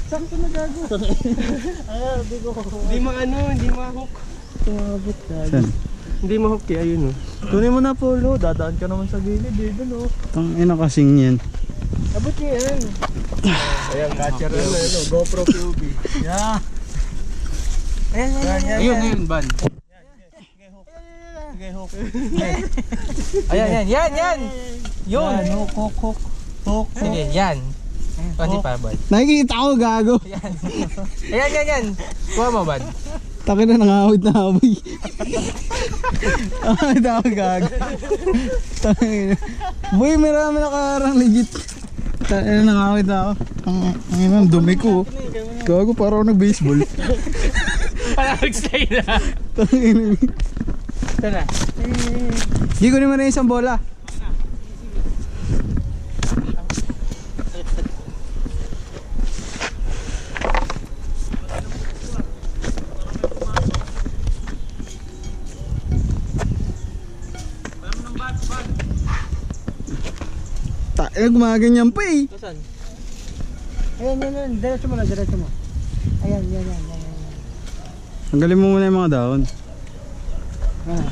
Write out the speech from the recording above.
Sakto na gago. Hindi hindi ma-hook. Tumabot gago. Saan? Hindi ma-hook eh, ayun oh. Kunin mo na polo, dadaan ka naman sa gilid eh, dun oh. Tang ina kasing yan. Abot niya yan. Ayan, catcher na ano, GoPro POV. Yeah. Ayan. Ayun, ban. Sige, hook. Ayan. Yun. Hook. Sige, yan. Pati pa, bad. Nakikita ko gago. Ayan. Kuha mo, bad. Taki na nangawit na amoy. Nakakita ko gago. Taki na. Boy, marami nakarang legit. Taki na nangawit na ako. Ang ina, dumi ko. Gago, parang ako nag-baseball. Parang nag-stay na. Taki na. Ito na. Hindi ko naman na isang bola. Gumaganyan pa eh. Saan? Ayan. Diretso mo. Ayan. Tanggalin mo muna yung mga dahon. Ah.